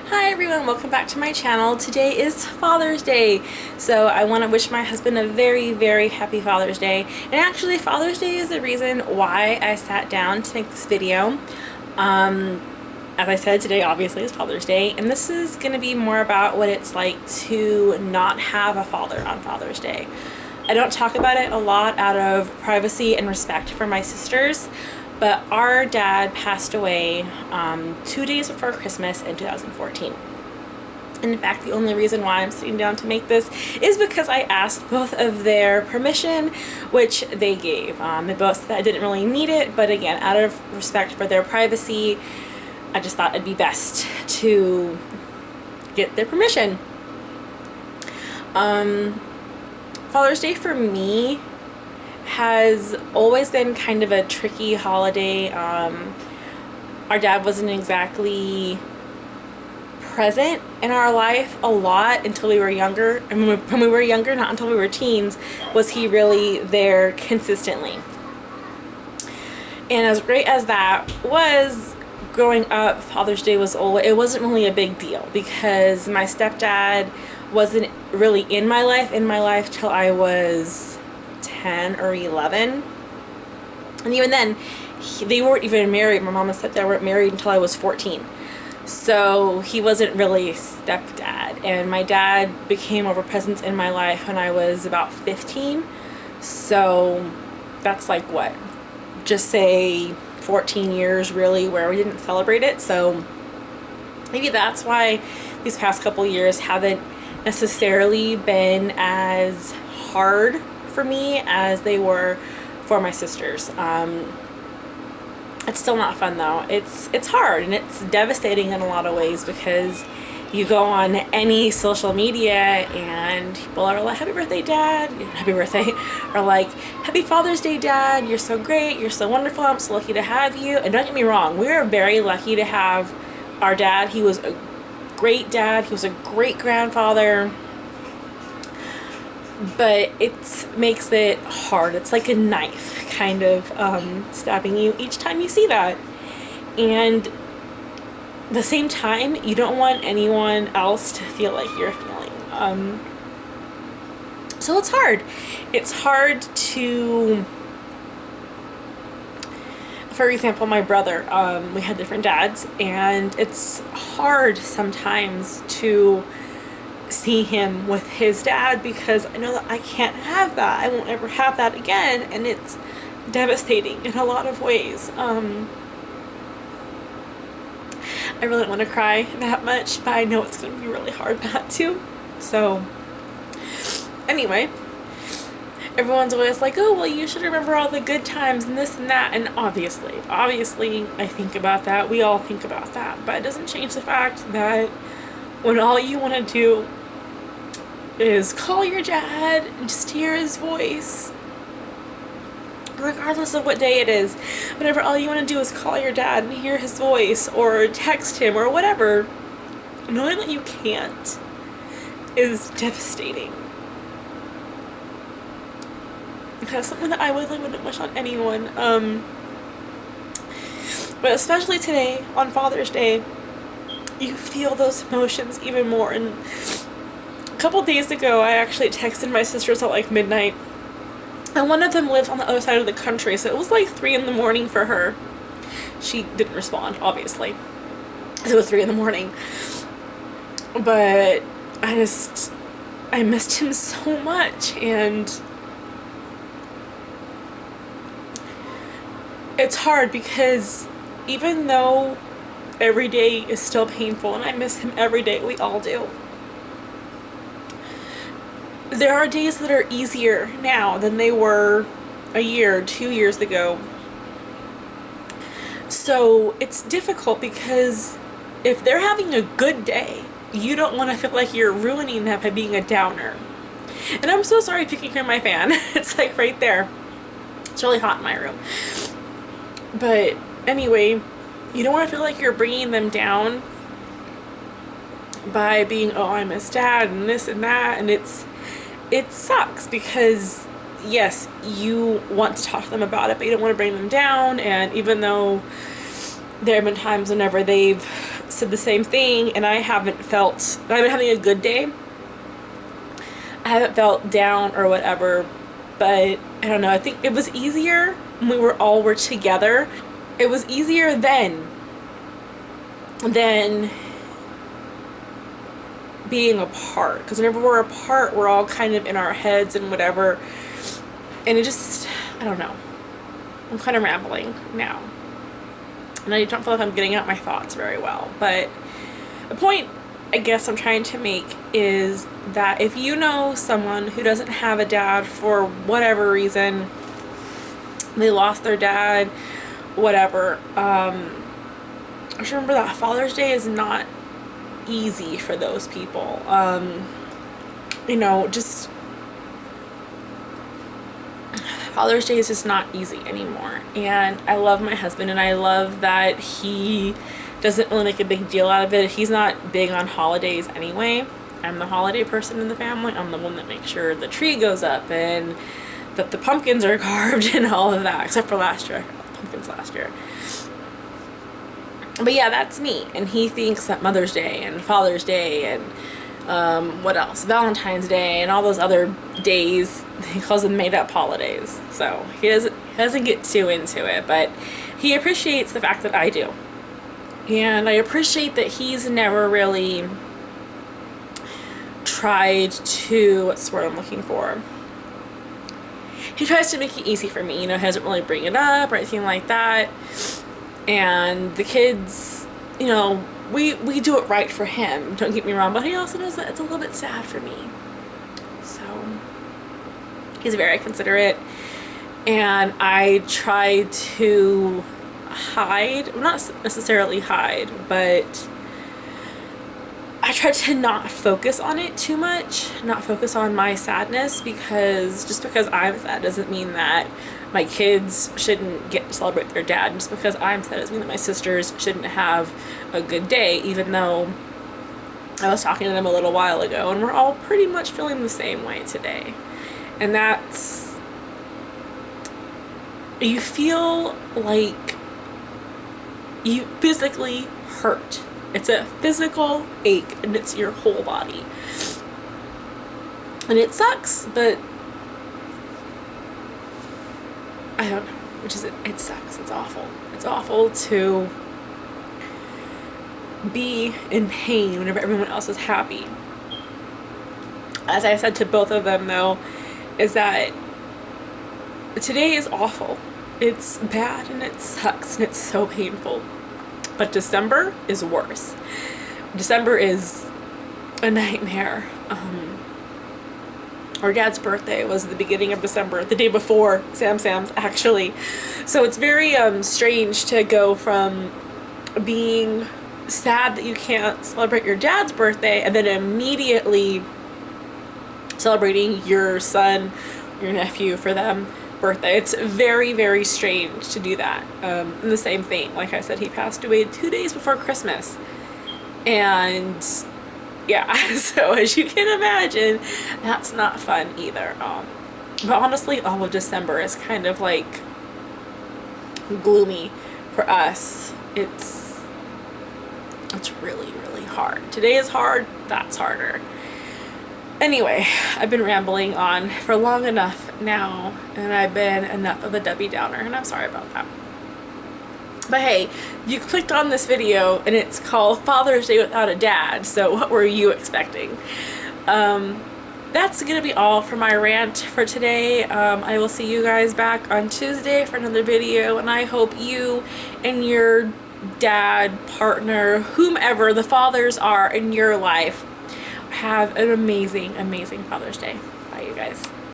Hi everyone, welcome back to my channel. Today is Father's Day, so I want to wish my husband a very happy Father's Day. And actually, Father's Day is the reason why I sat down to make this video. As I said, today obviously is Father's Day, and this is going to be more about what it's like to not have a father on Father's Day. I don't talk about it a lot out of privacy and respect for my sisters, but our dad passed away 2 days before Christmas in 2014. And in fact, the only reason why I'm sitting down to make this is because I asked both of their permission, which they gave. They both said I didn't really need it, but again, out of respect for their privacy, I just thought it'd be best to get their permission. Father's Day for me has always been kind of a tricky holiday. Our dad wasn't exactly present in our life a lot until we were younger. And when we were younger, not until we were teens, was he really there consistently. And as great as that was, growing up, Father's Day it wasn't really a big deal because my stepdad wasn't really in my life till I was 10 or 11. And even then, they weren't even married. My mom and stepdad weren't married until I was 14. So he wasn't really a stepdad. And my dad became more of a presence in my life when I was about 15. So that's like what? Just say 14 years really where we didn't celebrate it. So maybe that's why these past couple years haven't necessarily been as hard for me as they were for my sisters. It's still not fun though. It's hard and it's devastating in a lot of ways because you go on any social media and people are like, happy birthday dad, happy birthday, or like, happy Father's Day dad, you're so great, you're so wonderful, I'm so lucky to have you. And don't get me wrong, we are very lucky to have our dad. He was a great dad, he was a great grandfather, but it makes it hard. It's like a knife kind of stabbing you each time you see that. And at the same time, you don't want anyone else to feel like you're feeling. So it's hard. It's hard to, for example, my brother, we had different dads, and it's hard sometimes to see him with his dad because I know that I can't have that. I won't ever have that again, and it's devastating in a lot of ways. I really don't want to cry that much, but I know it's going to be really hard not to. So anyway, everyone's always like, oh, well, you should remember all the good times and this and that. And obviously, I think about that. We all think about that. But it doesn't change the fact that when all you want to do is call your dad and just hear his voice, regardless of what day it is, whenever all you want to do is call your dad and hear his voice or text him or whatever, knowing that you can't is devastating. That's something that I really wouldn't wish on anyone. But especially today, on Father's Day, you feel those emotions even more. And a couple days ago, I actually texted my sisters at like midnight, and one of them lives on the other side of the country, so it was like 3 in the morning for her. She didn't respond, obviously, it was 3 in the morning. But I missed him so much, and it's hard because even though every day is still painful, and I miss him every day, we all do, there are days that are easier now than they were a year, 2 years ago. So it's difficult because if they're having a good day, you don't want to feel like you're ruining that by being a downer. And I'm so sorry if you can hear my fan. It's like right there. It's really hot in my room. But anyway, you don't want to feel like you're bringing them down by being, oh, I miss dad and this and that. And it sucks because yes, you want to talk to them about it, but you don't want to bring them down. And even though there have been times whenever they've said the same thing, and I've been having a good day. I haven't felt down or whatever, but I don't know, I think it was easier when we were together. It was easier then than being apart, because whenever we're apart, we're all kind of in our heads and whatever, and it just, I don't know, I'm kind of rambling now, and I don't feel like I'm getting out my thoughts very well. But the point I guess I'm trying to make is that if you know someone who doesn't have a dad for whatever reason, they lost their dad, whatever, just remember that Father's Day is not easy for those people. You know, just Father's Day is just not easy anymore. And I love my husband, and I love that he doesn't really make a big deal out of it. He's not big on holidays anyway. I'm the holiday person in the family. I'm the one that makes sure the tree goes up and that the pumpkins are carved and all of that, except for last year. I got pumpkins last year. But yeah, that's me. And he thinks that Mother's Day and Father's Day and what else? Valentine's Day and all those other days, he calls them made up holidays. So he doesn't get too into it, but he appreciates the fact that I do. And I appreciate that he's never really tried to, what's the word I'm looking for? He tries to make it easy for me, you know, he doesn't really bring it up or anything like that. And the kids, you know, we do it right for him, don't get me wrong, but he also knows that it's a little bit sad for me. So he's very considerate, and I try to hide, well, not necessarily hide, but I try to not focus on it too much, not focus on my sadness, because just because I'm sad doesn't mean that my kids shouldn't get to celebrate their dad. Just because I'm sad doesn't mean that my sisters shouldn't have a good day, even though I was talking to them a little while ago and we're all pretty much feeling the same way today. And that's, you feel like you physically hurt. It's a physical ache, and it's your whole body. And it sucks, but I don't know, it sucks. It's awful. It's awful to be in pain whenever everyone else is happy. As I said to both of them, though, is that today is awful. It's bad and it sucks and it's so painful. But December is worse. December is a nightmare. Our dad's birthday was the beginning of December, the day before Sam's actually. So it's very strange to go from being sad that you can't celebrate your dad's birthday and then immediately celebrating your son, your nephew for them birthday. It's very, very strange to do that. And the same thing, like I said, he passed away 2 days before Christmas. And yeah, so as you can imagine, that's not fun either. But honestly, all of December is kind of like gloomy for us. It's really, really hard. Today is hard, that's harder. Anyway, I've been rambling on for long enough now, and I've been enough of a Debbie Downer, and I'm sorry about that. But hey, you clicked on this video and it's called Father's Day Without a Dad, so what were you expecting? That's gonna be all for my rant for today. I will see you guys back on Tuesday for another video, and I hope you and your dad, partner, whomever the fathers are in your life have an amazing, amazing Father's Day. Bye, you guys.